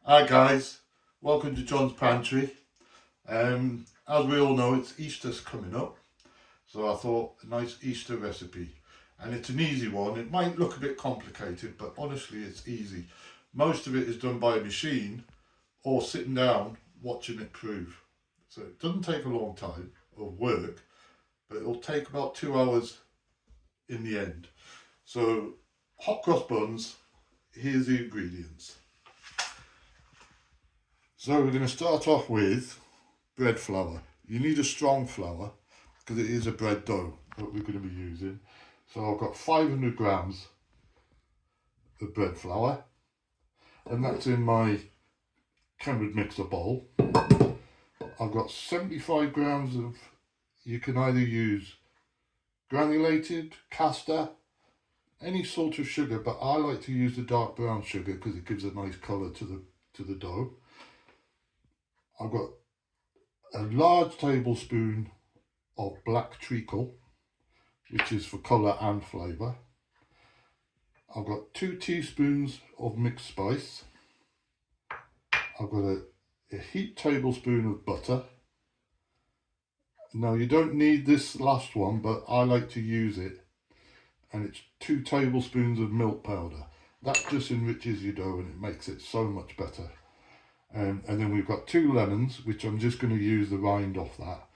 Hi guys, welcome to John's Pantry. As we all know, it's Easter's coming up, so I thought a nice Easter recipe, and it's an easy one. It might look a bit complicated, but honestly it's easy. Most of it is done by a machine or sitting down watching it prove. So it doesn't take a long time of work, but it'll take about 2 hours in the end. So hot cross buns, here's the ingredients. So we're going to start off with bread flour. You need a strong flour because it is a bread dough that we're going to be using. So I've got 500 grams of bread flour, and that's in my Kenwood mixer bowl. I've got 75 grams of, you can either use granulated, caster, any sort of sugar, but I like to use the dark brown sugar because it gives a nice colour to the dough. I've got a large tablespoon of black treacle, which is for colour and flavour. I've got 2 teaspoons of mixed spice. I've got a heaped tablespoon of butter. Now you don't need this last one, but I like to use it. And it's 2 tablespoons of milk powder. That just enriches your dough and it makes it so much better. And then we've got 2 lemons, which I'm just going to use the rind off that,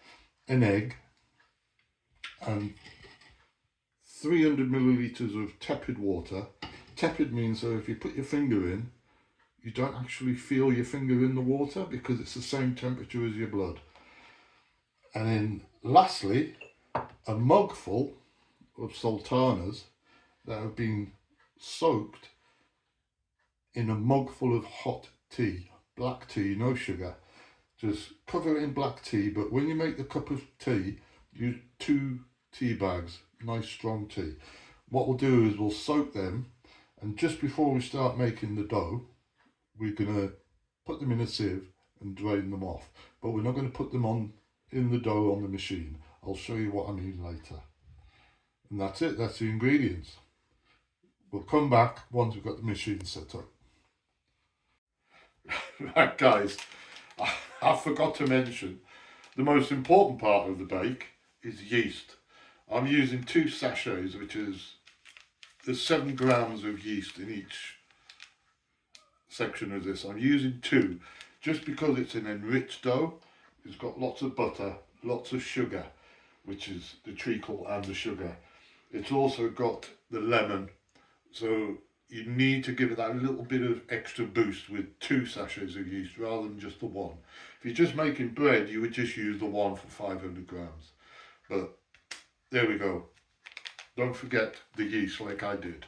an egg, and 300 millilitres of tepid water. Tepid means so if you put your finger in, you don't actually feel your finger in the water because it's the same temperature as your blood. And then lastly, a mugful of sultanas that have been soaked in a mugful of hot tea. Black tea, no sugar. Just cover it in black tea, but when you make the cup of tea, use 2 tea bags, nice strong tea. What we'll do is we'll soak them, and just before we start making the dough, we're going to put them in a sieve and drain them off. But we're not going to put them in the dough on the machine. I'll show you what I mean later. And that's it, that's the ingredients. We'll come back once we've got the machine set up. Right guys, I forgot to mention the most important part of the bake is yeast. I'm using 2 sachets, which is, there's 7 grams of yeast in each section of this. I'm using 2 just because it's an enriched dough. It's got lots of butter, lots of sugar, which is the treacle and the sugar. It's also got the lemon, so you need to give it that little bit of extra boost with 2 sachets of yeast rather than just the 1. If you're just making bread, you would just use the 1 for 500 grams. But there we go. Don't forget the yeast like I did.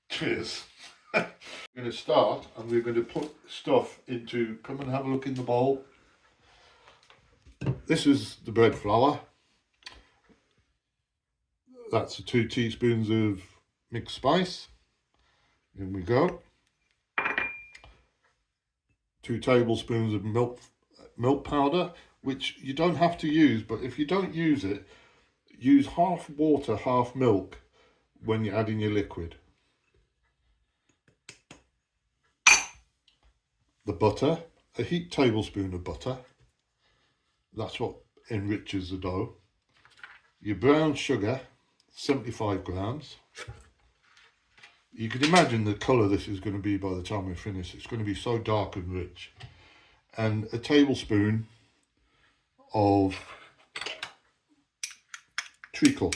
Cheers. We're going to start and we're going to put stuff into, come and have a look in the bowl. This is the bread flour. That's the 2 teaspoons of mixed spice. In we go. 2 tablespoons of milk powder, which you don't have to use, but if you don't use it, use half water, half milk when you're adding your liquid. The butter, a heaped tablespoon of butter. That's what enriches the dough. Your brown sugar, 75 grams. You can imagine the colour this is going to be by the time we finish. It's going to be so dark and rich. And a tablespoon of treacle.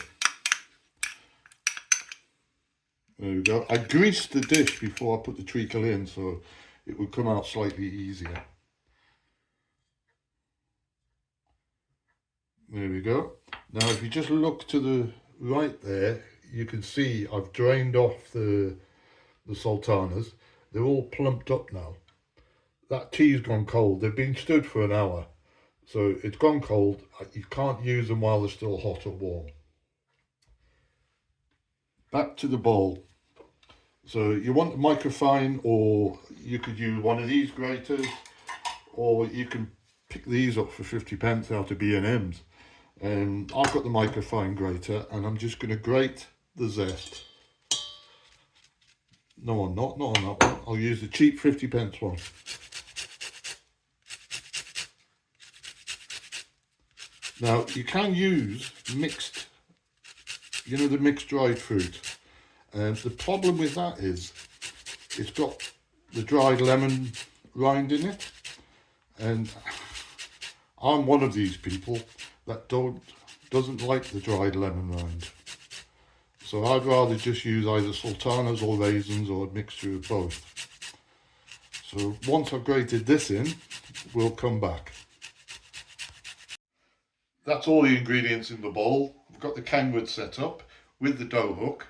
There we go. I greased the dish before I put the treacle in so it would come out slightly easier. There we go. Now if you just look to the right there, you can see I've drained off the sultanas. They're all plumped up now. That tea's gone cold. They've been stood for an hour. So it's gone cold. You can't use them while they're still hot or warm. Back to the bowl. So you want a microfine, or you could use one of these graters, or you can pick these up for 50p out of B&M's. I've got the microfine grater and I'm just going to grate the zest. No, I'm not on that one. I'll use the cheap 50p one. Now, you can use mixed, you know, the mixed dried fruit. And the problem with that is it's got the dried lemon rind in it. And I'm one of these people that doesn't like the dried lemon rind. So I'd rather just use either sultanas or raisins or a mixture of both. So once I've grated this in, we'll come back. That's all the ingredients in the bowl. I've got the Kenwood set up with the dough hook.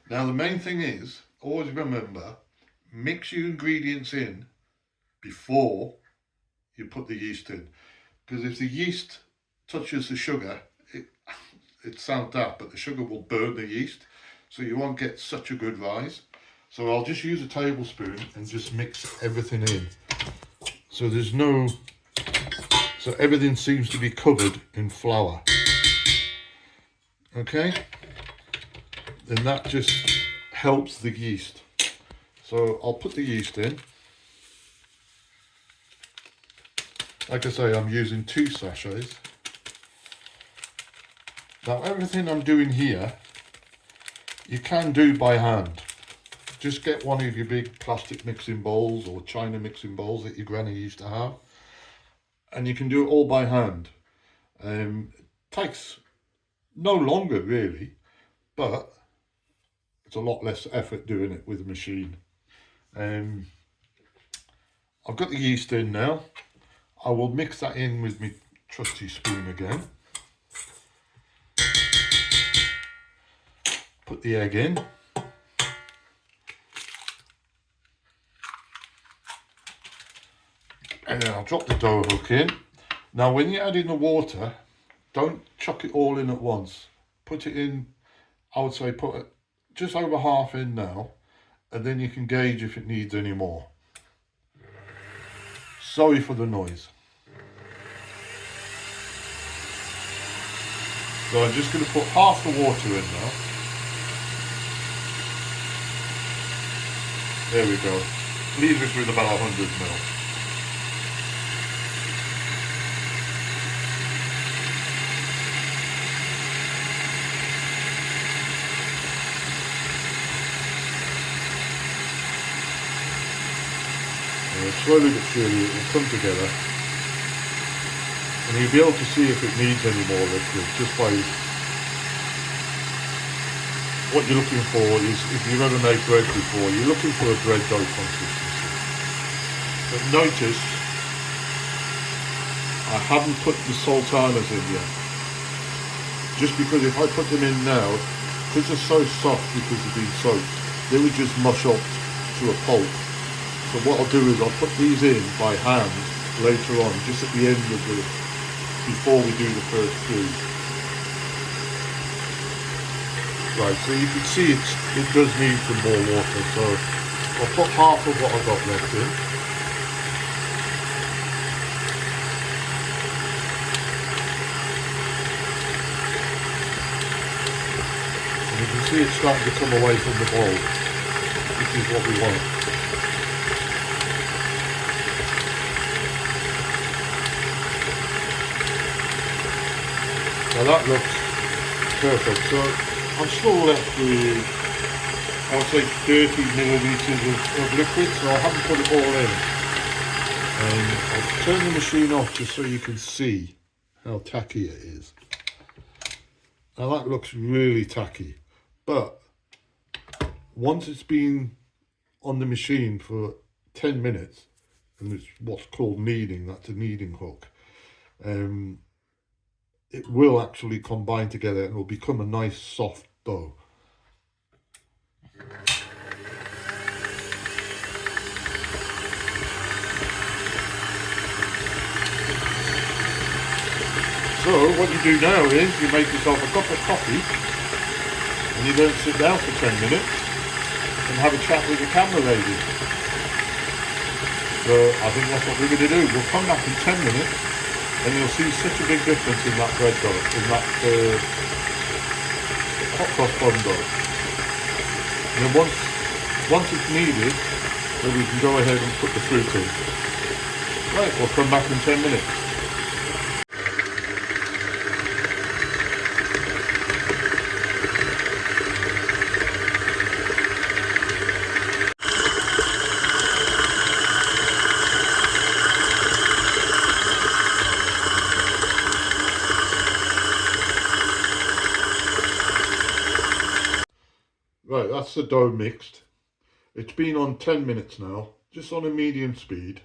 Now the main thing is, always remember, mix your ingredients in before you put the yeast in. Because if the yeast touches the sugar, it sounds daft, but the sugar will burn the yeast, so you won't get such a good rise. So I'll just use a tablespoon and just mix everything in. So so everything seems to be covered in flour. Okay? Then that just helps the yeast. So I'll put the yeast in. Like I say, I'm using 2 sachets. Now everything I'm doing here, you can do by hand. Just get one of your big plastic mixing bowls or China mixing bowls that your granny used to have. And you can do it all by hand. It takes no longer really, but it's a lot less effort doing it with a machine. I've got the yeast in now. I will mix that in with my trusty spoon again. Put the egg in. And then I'll drop the dough hook in. Now when you add in the water, don't chuck it all in at once. Put it in, I would say put it just over half in now, and then you can gauge if it needs any more. Sorry for the noise. So I'm just going to put half the water in now. There we go. Leave this with about 100 ml. Slowly but surely it will come together, and you'll be able to see if it needs any more liquid just by what you're looking for. Is if you've ever made bread before, you're looking for a bread dough consistency. But notice I haven't put the sultanas in yet, just because if I put them in now, because they're so soft because they've been soaked, they would just mush up to a pulp. So what I'll do is I'll put these in by hand later on, just at the end of before we do the first few. Right, so you can see it does need some more water, so I'll put half of what I've got left in. And you can see it's starting to come away from the bowl, which is what we want. Now that looks perfect, so I'm still left with, I would say 30 millilitres of liquid, so I haven't put it all in. And I'll turn the machine off just so you can see how tacky it is. Now that looks really tacky, but once it's been on the machine for 10 minutes, and it's what's called kneading, that's a kneading hook, it will actually combine together and will become a nice soft dough. So what you do now is you make yourself a cup of coffee and you go and sit down for 10 minutes and have a chat with the camera lady. So I think that's what we're going to do. We'll come back in 10 minutes and you'll see such a big difference in that bread dough, in that hot cross bun dough. And then once Once it's kneaded, then we can go ahead and put the fruit in. Right, we'll come back in 10 minutes. Right, that's the dough mixed. It's been on 10 minutes now, just on a medium speed.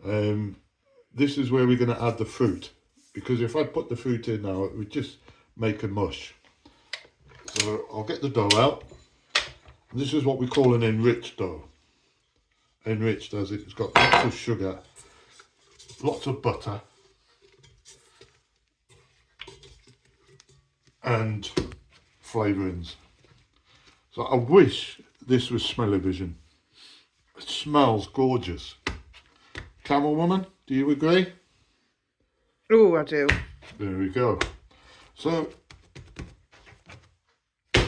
This is where we're going to add the fruit, because if I put the fruit in now, it would just make a mush. So I'll get the dough out. This is what we call an enriched dough. Enriched as it's got lots of sugar, lots of butter, and flavourings. So I wish this was smell-o-vision. It smells gorgeous. Camel woman, do you agree? Oh, I do. There we go. So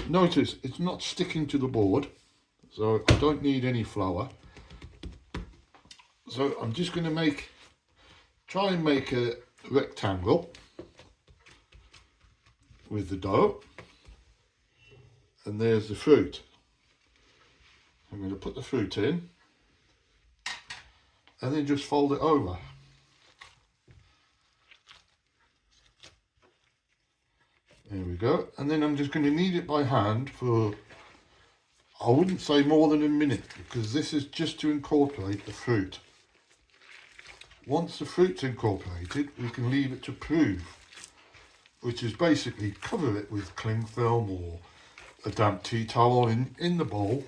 notice it's not sticking to the board, so I don't need any flour. So I'm just going to try and make a rectangle with the dough, and there's the fruit. I'm going to put the fruit in and then just fold it over. There we go. And then I'm just going to knead it by hand for, I wouldn't say more than a minute, because this is just to incorporate the fruit. Once the fruit's incorporated, we can leave it to prove, which is basically cover it with cling film or a damp tea towel in the bowl.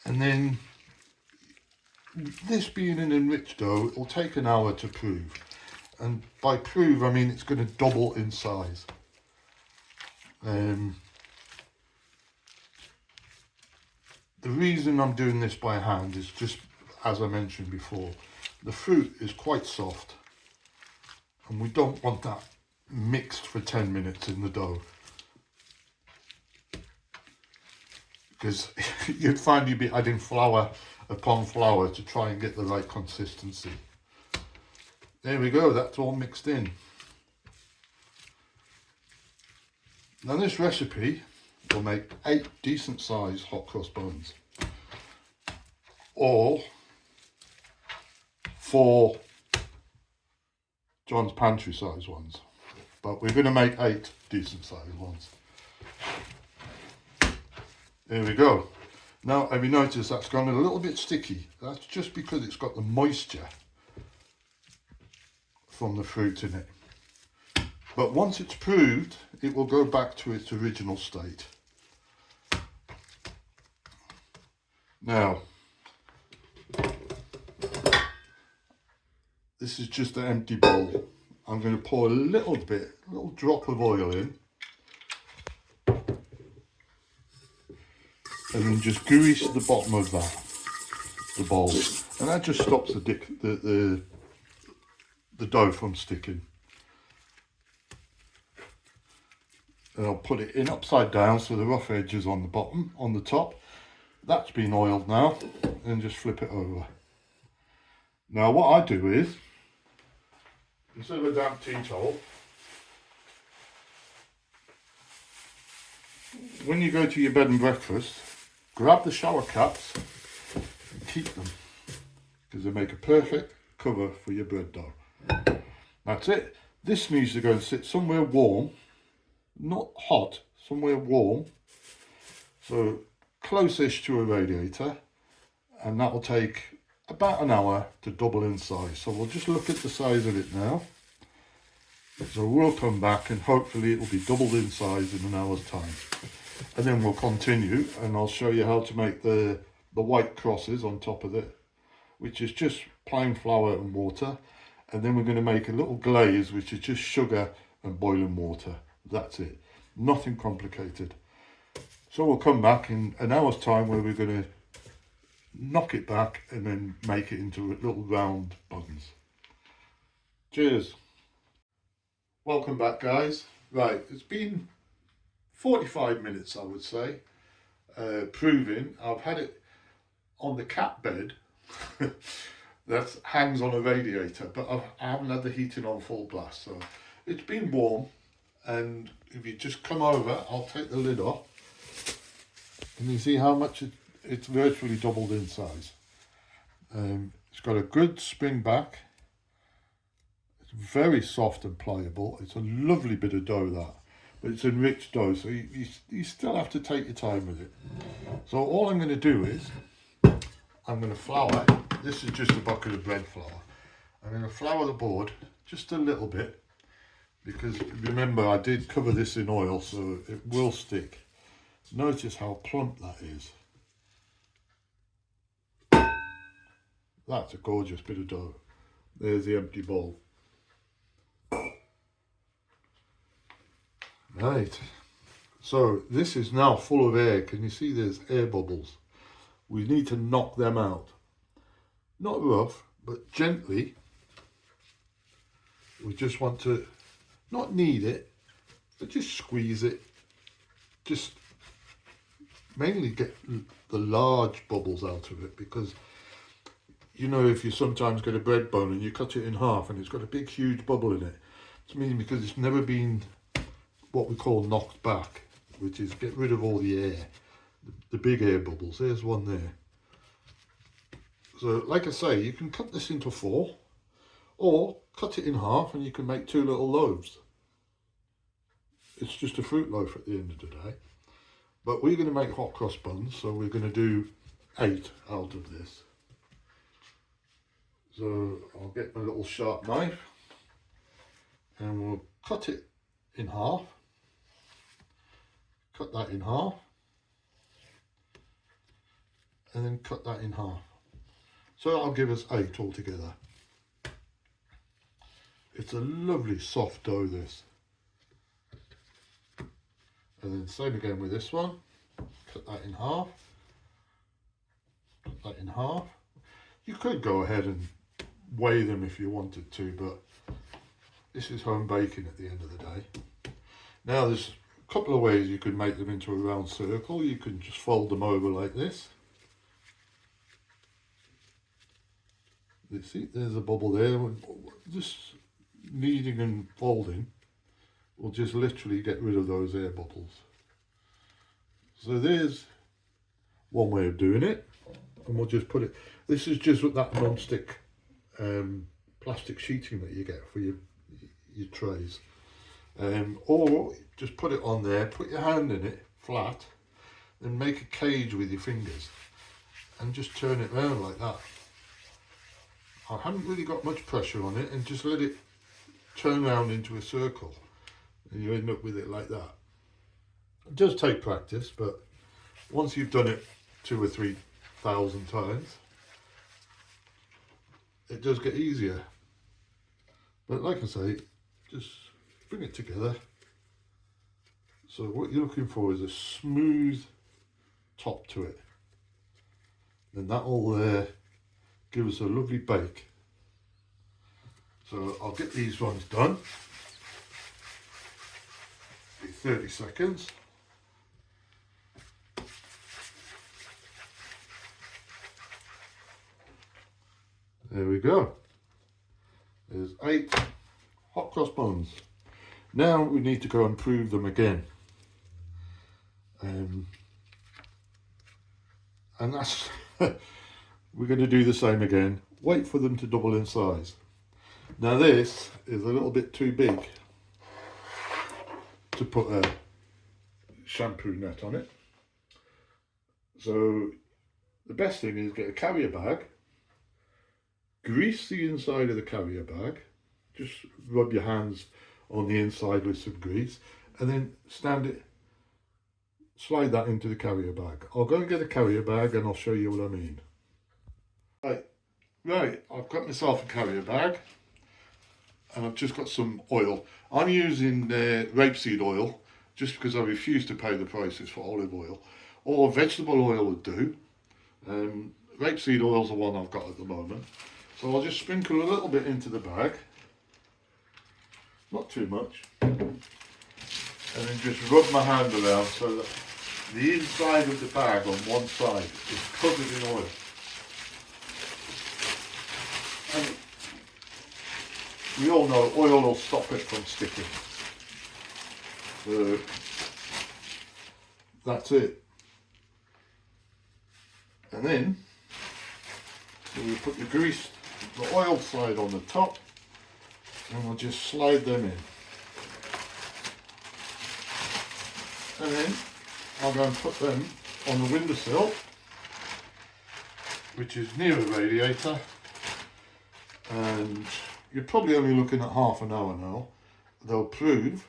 And then, this being an enriched dough, it will take an hour to prove. And by prove, I mean it's going to double in size. The reason I'm doing this by hand is just, as I mentioned before, the fruit is quite soft and we don't want that mixed for 10 minutes in the dough, because you'd find you'd be adding flour upon flour to try and get the right consistency. There we go, that's all mixed in. Now this recipe will make 8 decent sized hot cross buns, or 4 John's Pantry size ones, but we're going to make 8 decent sized ones. There we go. Now have you noticed that's gone a little bit sticky? That's just because it's got the moisture from the fruit in it. But once it's proved, it will go back to its original state. Now, this is just an empty bowl. I'm going to pour a little drop of oil in, and then just grease the bottom of the bowl, and that just stops the dough from sticking. And I'll put it in upside down so the rough edge is on the bottom, on the top. That's been oiled now, and just flip it over. Now what I do is, instead of a damp tea towel, when you go to your bed and breakfast, grab the shower caps and keep them, because they make a perfect cover for your bread dough. That's it. This needs to go and sit somewhere warm, not hot, somewhere warm, so close-ish to a radiator, and that will take about an hour to double in size. So we'll just look at the size of it now. So we'll come back and hopefully it will be doubled in size in an hour's time, and then we'll continue and I'll show you how to make the white crosses on top of it, which is just plain flour and water, and then we're going to make a little glaze, which is just sugar and boiling water. That's it, nothing complicated. So we'll come back in an hour's time where we're going to knock it back and then make it into little round buns. Cheers. Welcome back, guys. Right, it's been 45 minutes, I would say. proving. I've had it on the cat bed that hangs on a radiator, but I haven't had the heating on full blast, so it's been warm. And if you just come over, I'll take the lid off, and you see how much it's virtually doubled in size. It's got a good spring back. It's very soft and pliable. It's a lovely bit of dough, that, but it's enriched dough, so you still have to take your time with it. So all I'm going to do is I'm going to flour. This is just a bucket of bread flour. I'm going to flour the board just a little bit, because remember I did cover this in oil, so it will stick. Notice how plump that is. That's a gorgeous bit of dough. There's the empty bowl. Right, so this is now full of air. Can you see there's air bubbles? We need to knock them out. Not rough, but gently. We just want to not knead it, but just squeeze it. Just mainly get the large bubbles out of it, because you know, if you sometimes get a bread bone and you cut it in half and it's got a big huge bubble in it, it's mainly because it's never been what we call knocked back, which is get rid of all the air, the big air bubbles. There's one there. So like I say, you can cut this into 4, or cut it in half and you can make 2 little loaves. It's just a fruit loaf at the end of the day. But we're going to make hot cross buns, so we're going to do 8 out of this. So I'll get my little sharp knife and we'll cut it in half. Cut that in half. And then cut that in half. So that'll give us 8 altogether. It's a lovely soft dough, this. And then same again with this one. Cut that in half. Cut that in half. You could go ahead and weigh them if you wanted to, but this is home baking at the end of the day. Now there's a couple of ways you could make them into a round circle. You can just fold them over like this. You see, there's a bubble there. Just kneading and folding will just literally get rid of those air bubbles. So there's one way of doing it, and we'll just put it. This is just with that non-stick plastic sheeting that you get for your trays, or just put it on there, put your hand in it flat, then make a cage with your fingers and just turn it round like that. I haven't really got much pressure on it, and just let it turn round into a circle, and you end up with it like that. It does take practice, but once you've done it 2,000 or 3,000 times, it does get easier. But like I say, just bring it together. So what you're looking for is a smooth top to it. Then that will give us a lovely bake. So I'll get these ones done. Be 30 seconds. There we go. There's 8 hot cross buns. Now we need to go and prove them again. And that's we're going to do the same again. Wait for them to double in size. Now this is a little bit too big to put a shampoo net on it. So the best thing is get a carrier bag, grease the inside of the carrier bag, just rub your hands on the inside with some grease, and then slide that into the carrier bag. I'll go and get a carrier bag and I'll show you what I mean. Right, I've got myself a carrier bag and I've just got some oil. I'm using rapeseed oil just because I refuse to pay the prices for olive oil, or vegetable oil would do. Rapeseed oil is the one I've got at the moment. So I'll just sprinkle a little bit into the bag, not too much, and then just rub my hand around so that the inside of the bag on one side is covered in oil. And we all know oil will stop it from sticking. So that's it. And then we put the grease, the oil side on the top, and we'll just slide them in. And then I'll go and put them on the windowsill, which is near the radiator, and you're probably only looking at half an hour now. They'll prove,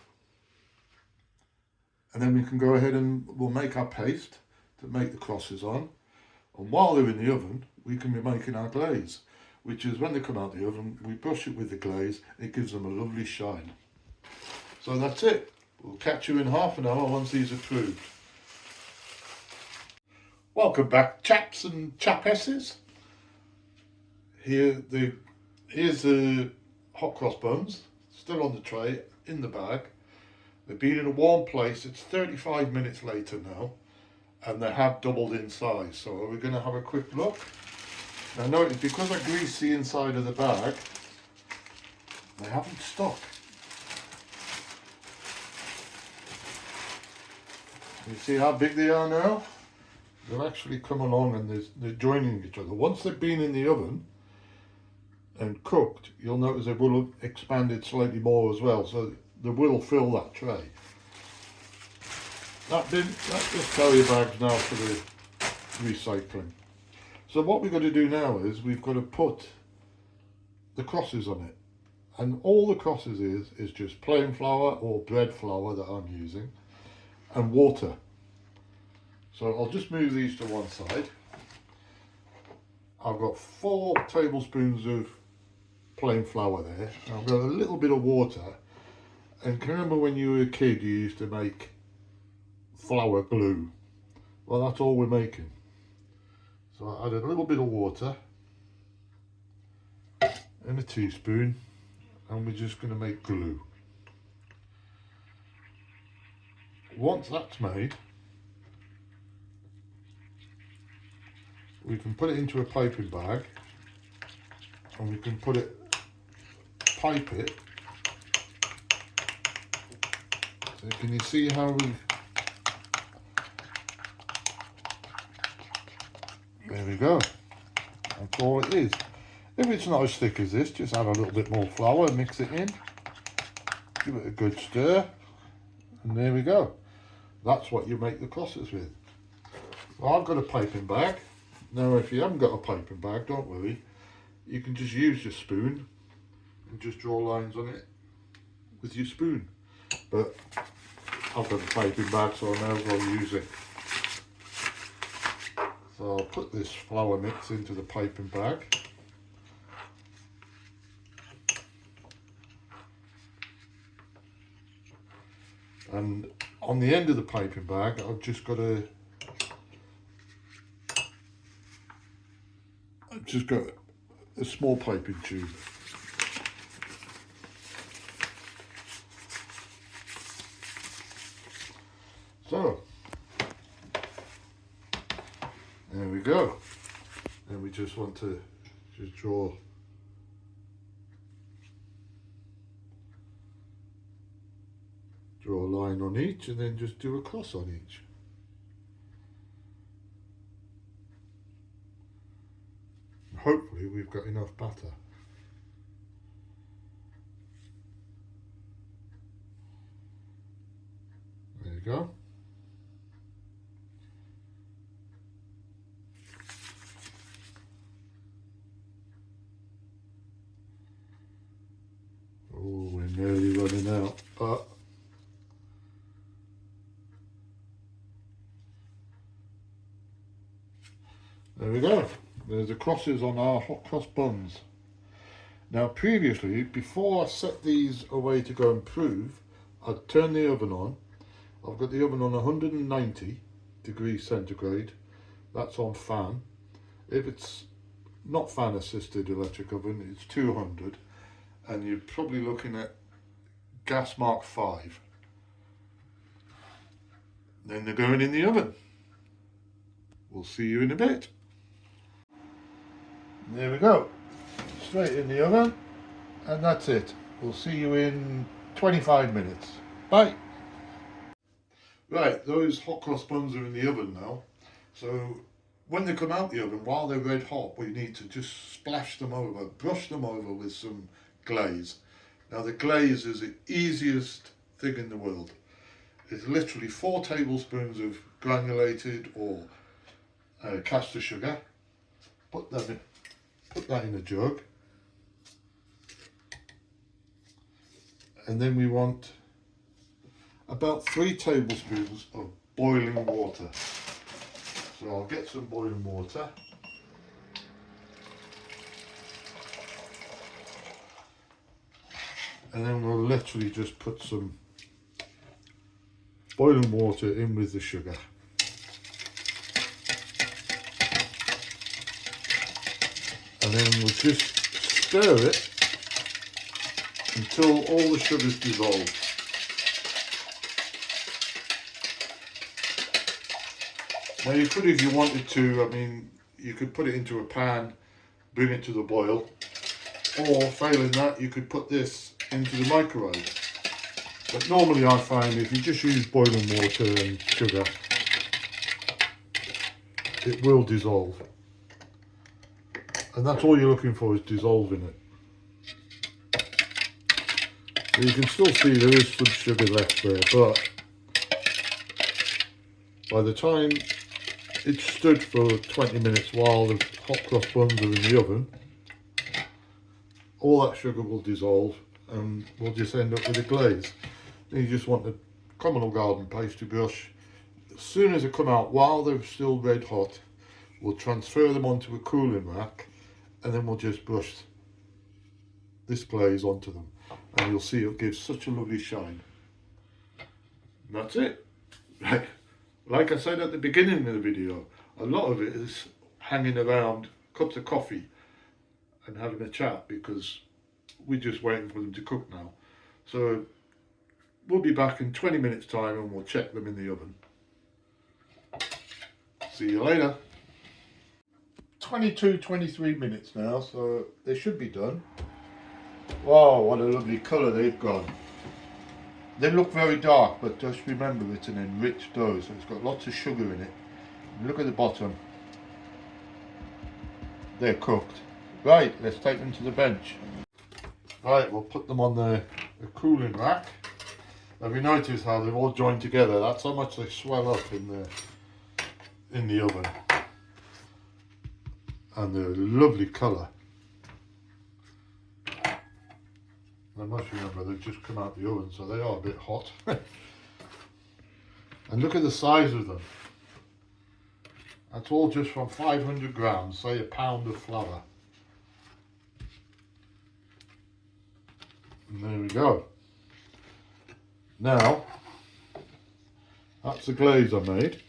and then we can go ahead and we'll make our paste to make the crosses on. And while they're in the oven, we can be making our glaze, which is when they come out the oven, we brush it with the glaze, it gives them a lovely shine. So that's it. We'll catch you in half an hour once these are proved. Welcome back, chaps and chapesses. Here's the hot cross buns, still on the tray, in the bag. They've been in a warm place. It's 35 minutes later now, and they have doubled in size. So we're going to have a quick look. Now notice, because I greased the inside of the bag, they haven't stuck. You see how big they are now? They've actually come along and they're joining each other. Once they've been in the oven and cooked, you'll notice they will have expanded slightly more as well, so they will fill that tray. That's just carry bags now for the recycling. So what we've got to do now is we've got to put the crosses on it. And all the crosses is just plain flour or bread flour that I'm using, and water. So I'll just move these to one side. I've got 4 tablespoons of plain flour there. I've got a little bit of water. And can you remember when you were a kid you used to make flour glue? Well, that's all we're making. So I added a little bit of water and a teaspoon, and we're just going to make glue. Once that's made, we can put it into a piping bag, and we can pipe it. So can you see how there we go. That's all it is. If it's not as thick as this, just add a little bit more flour, mix it in, give it a good stir, and there we go. That's what you make the crosses with. Well, I've got a piping bag. Now if you haven't got a piping bag, don't worry. You can just use your spoon and just draw lines on it with your spoon. But I've got a piping bag, so I may as well use it. So I'll put this flour mix into the piping bag. And on the end of the piping bag, I've just got a small piping tube. So there we go. And we just want to just draw a line on each, and then just do a cross on each. Hopefully we've got enough batter. There you go. Oh, we're nearly running out, but there we go. There's the crosses on our hot cross buns. Now previously, before I set these away to go and prove, I'd turn the oven on. I've got the oven on 190 degrees centigrade. That's on fan. If it's not fan assisted electric oven, it's 200, and you're probably looking at gas mark 5. Then they're going in the oven. We'll see you in a bit. There we go. Straight in the oven, and that's it. We'll see you in 25 minutes. Bye. Right, those hot cross buns are in the oven now. So when they come out the oven, while they're red hot, we need to just splash them over, brush them over with some glaze. Now the glaze is the easiest thing in the world. It's literally 4 tablespoons of granulated or caster sugar. Put that in a jug. And then we want about 3 tablespoons of boiling water. So I'll get some boiling water. And then we'll literally just put some boiling water in with the sugar. And then we'll just stir it until all the sugar's dissolved. Now you could, if you wanted to, I mean, you could put it into a pan, bring it to the boil, or failing that, you could put this into the microwave. But normally I find if you just use boiling water and sugar, it will dissolve. And that's all you're looking for, is dissolving it. So you can still see there is some sugar left there, but by the time it's stood for 20 minutes while the hot cross buns are in the oven, all that sugar will dissolve and we'll just end up with a glaze. Then you just want a common or garden pastry brush. As soon as they come out, while they're still red hot, we'll transfer them onto a cooling rack, and then we'll just brush this glaze onto them, and you'll see it gives such a lovely shine. And that's it. Like I said at the beginning of the video, a lot of it is hanging around cups of coffee and having a chat, because we're just waiting for them to cook now. So we'll be back in 20 minutes time and we'll check them in the oven. See you later. 23 minutes now, so they should be done. Wow, what a lovely colour they've got. They look very dark, but just remember it's an enriched dough, so it's got lots of sugar in it. And look at the bottom. They're cooked. Right, let's take them to the bench. Right, we'll put them on the cooling rack. Have you noticed how they've all joined together? that's how much they swell up in the oven. And they're a lovely colour. I must remember they've just come out the oven, so they are a bit hot. And look at the size of them. That's all just from 500 grams, say a pound of flour. And there we go. Now, that's the glaze I made,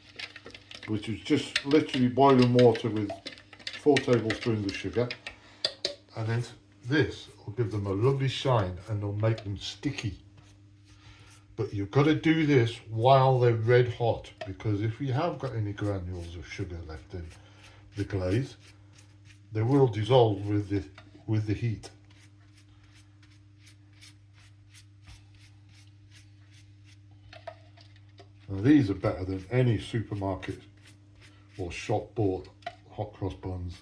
which is just literally boiling water with 4 tablespoons of sugar. And then this will give them a lovely shine and it'll make them sticky. But you've got to do this while they're red hot, because if you have got any granules of sugar left in the glaze, they will dissolve with the heat. Now these are better than any supermarket or shop bought hot cross buns.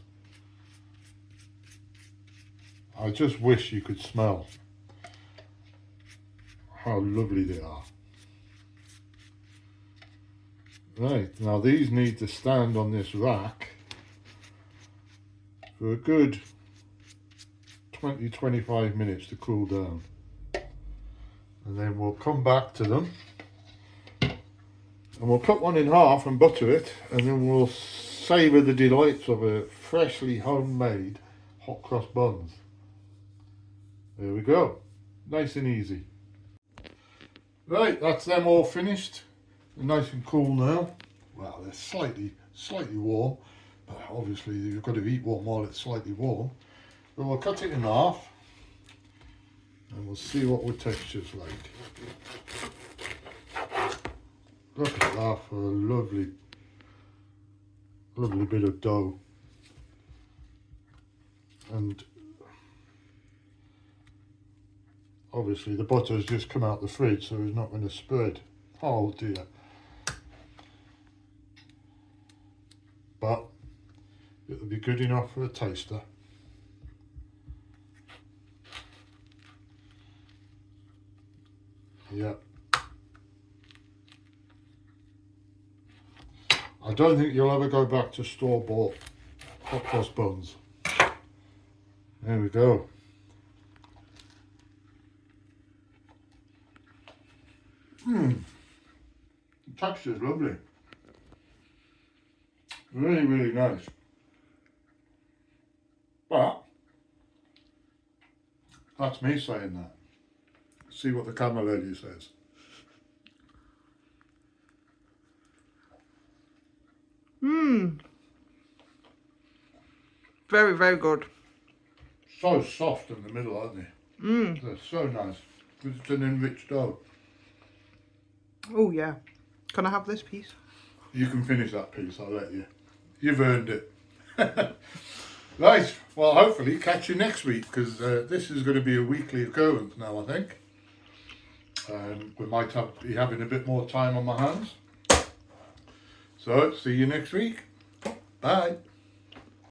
I just wish you could smell how lovely they are. Right, now these need to stand on this rack for a good 20-25 minutes to cool down. And then we'll come back to them and we'll cut one in half and butter it, and then we'll savour the delights of a freshly homemade hot cross buns. There we go, nice and easy. Right, that's them all finished. They're nice and cool now. Well, they're slightly warm, but obviously you've got to eat one while it's slightly warm. So we'll cut it in half and we'll see what the texture's like. Look at that for a lovely, lovely bit of dough. And obviously the butter has just come out the fridge, so it's not going to spread. Oh dear. But it'll be good enough for a taster. Yeah. I don't think you'll ever go back to store-bought hot cross buns. There we go. The texture is lovely. Really, really nice. But that's me saying that. See what the camera lady says. Very, very good. So soft in the middle, aren't they? They're so nice. It's an enriched dough. Oh yeah. Can I have this piece? You can finish that piece, I'll let you. You've earned it. Right, well hopefully catch you next week, because this is going to be a weekly occurrence now, I think. We might be having a bit more time on my hands. So, see you next week. Bye.